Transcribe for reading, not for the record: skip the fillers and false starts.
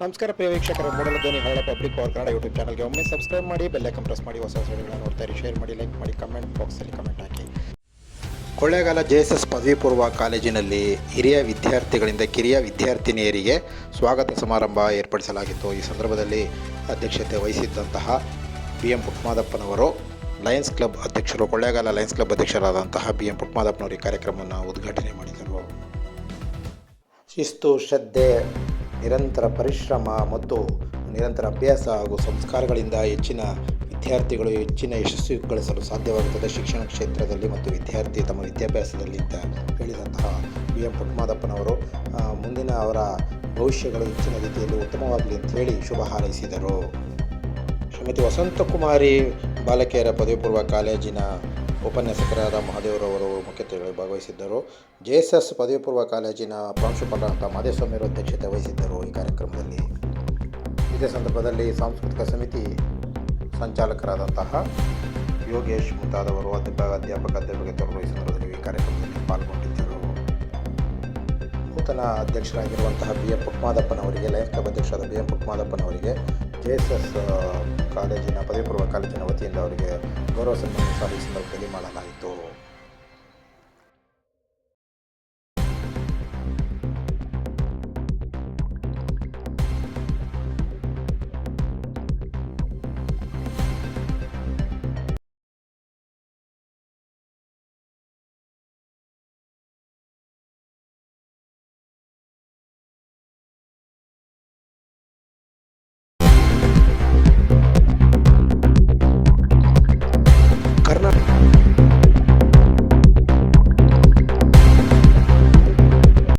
ನಮಸ್ಕಾರ ಪ್ರಿಯ ವೀಕ್ಷಕರೇ, ಮೂಡಲ ಧ್ವನಿ ಹಳ್ಳ ಪಬ್ಲಿಕ್ ಪವರ್ ಕನ್ನಡ ಯೂಟ್ಯೂಬ್ ಚಾನಲ್ಗೆ ಒಮ್ಮೆ ಸಬ್ಸ್ಕ್ರೈಬ್ ಮಾಡಿ, ಬೆಲ್ ಐಕಾನ್ ಪ್ರೆಸ್ ಮಾಡಿ, ಹೊಸ ವಿಡಿಯೋಗಳನ್ನು ನೋಡ್ತಾ ಇರಿ. ಶೇರ್ ಮಾಡಿ, ಲೈಕ್ ಮಾಡಿ, ಕಮೆಂಟ್ ಬಾಕ್ಸಲ್ಲಿ ಕಮೆಂಟ್ ಹಾಕಿ. ಕೊಳ್ಳೇಗಾಲ JSS ಪದವಿ ಪೂರ್ವ ಕಾಲೇಜಿನಲ್ಲಿ ಹಿರಿಯ ವಿದ್ಯಾರ್ಥಿಗಳಿಂದ ಕಿರಿಯ ವಿದ್ಯಾರ್ಥಿನಿಯರಿಗೆ ಸ್ವಾಗತ ಸಮಾರಂಭ ಏರ್ಪಡಿಸಲಾಗಿತ್ತು. ಈ ಸಂದರ್ಭದಲ್ಲಿ ಅಧ್ಯಕ್ಷತೆ ವಹಿಸಿದ್ದಂತಹ BM ಪುಟ್ಟಮಾದಪ್ಪನವರು, ಲಯನ್ಸ್ ಕ್ಲಬ್ ಅಧ್ಯಕ್ಷರು, ಕೊಳ್ಳೇಗಾಲ ಲಯನ್ಸ್ ಕ್ಲಬ್ ಅಧ್ಯಕ್ಷರಾದಂತಹ BM ಪುಟ್ಟಮಾದಪ್ಪನವರು ಈ ಕಾರ್ಯಕ್ರಮವನ್ನು ಉದ್ಘಾಟನೆ ಮಾಡಿದರು. ಶಿಸ್ತು, ಶ್ರದ್ಧೆ, ನಿರಂತರ ಪರಿಶ್ರಮ ಮತ್ತು ನಿರಂತರ ಅಭ್ಯಾಸ ಹಾಗೂ ಸಂಸ್ಕಾರಗಳಿಂದ ಹೆಚ್ಚಿನ ವಿದ್ಯಾರ್ಥಿಗಳು ಹೆಚ್ಚಿನ ಯಶಸ್ಸು ಗಳಿಸಲು ಸಾಧ್ಯವಾಗುತ್ತದೆ ಶಿಕ್ಷಣ ಕ್ಷೇತ್ರದಲ್ಲಿ ಮತ್ತು ವಿದ್ಯಾರ್ಥಿ ತಮ್ಮ ವಿದ್ಯಾಭ್ಯಾಸದಲ್ಲಿ ಅಂತ ಹೇಳಿದಂತಹ BM ಪುಟ್ಟಮಾದಪ್ಪನವರು ಮುಂದಿನ ಅವರ ಭವಿಷ್ಯಗಳು ಹೆಚ್ಚಿನ ರೀತಿಯಲ್ಲಿ ಉತ್ತಮವಾಗಲಿ ಅಂತ ಹೇಳಿ ಶುಭ ಹಾರೈಸಿದರು. ಶ್ರೀಮತಿ ವಸಂತಕುಮಾರಿ ಬಾಲಕಿಯರ ಪದವಿ ಪೂರ್ವ ಕಾಲೇಜಿನ ಉಪನ್ಯಾಸಕರಾದ ಮಹಾದೇವರವರು ಮುಖ್ಯ ಅತಿಥಿಗಳಾಗಿ ಭಾಗವಹಿಸಿದ್ದರು. JSS ಪದವಿ ಪೂರ್ವ ಕಾಲೇಜಿನ ಪ್ರಾಂಶುಪಾಲರಾದ ಮಾದೇಸ್ವಾಮಿಯವರು ಅಧ್ಯಕ್ಷತೆ ವಹಿಸಿದ್ದರು. ಈ ಕಾರ್ಯಕ್ರಮದಲ್ಲಿ ಇದೇ ಸಂದರ್ಭದಲ್ಲಿ ಸಾಂಸ್ಕೃತಿಕ ಸಮಿತಿ ಸಂಚಾಲಕರಾದಂತಹ ಯೋಗೇಶ್ ಮುಂತಾದವರು ಅಧ್ಯಾಪಕರು ಈ ಸಂದರ್ಭದಲ್ಲಿ ಈ ಕಾರ್ಯಕ್ರಮದಲ್ಲಿ ಪಾಲ್ಗೊಂಡಿದ್ದರು. ನೂತನ ಅಧ್ಯಕ್ಷರಾಗಿರುವಂತಹ BM ಪುಟ್ಟಮಾದಪ್ಪನವರಿಗೆ, ಲಯನ್ಸ್ ಕ್ಲಬ್ ಅಧ್ಯಕ್ಷರಾದ BM ಪುಟ್ಟಮಾದಪ್ಪನವರಿಗೆ JSS ಕಾಲೇಜಿನ ಪದವಿ ಪೂರ್ವ ಕಾಲೇಜಿನ ವತಿಯಿಂದ ಅವರಿಗೆ ಗೌರವ ಸನ್ಮಾನ ಈ ಸಂದರ್ಭದಲ್ಲಿ ಮಾಡಲಾಯಿತು.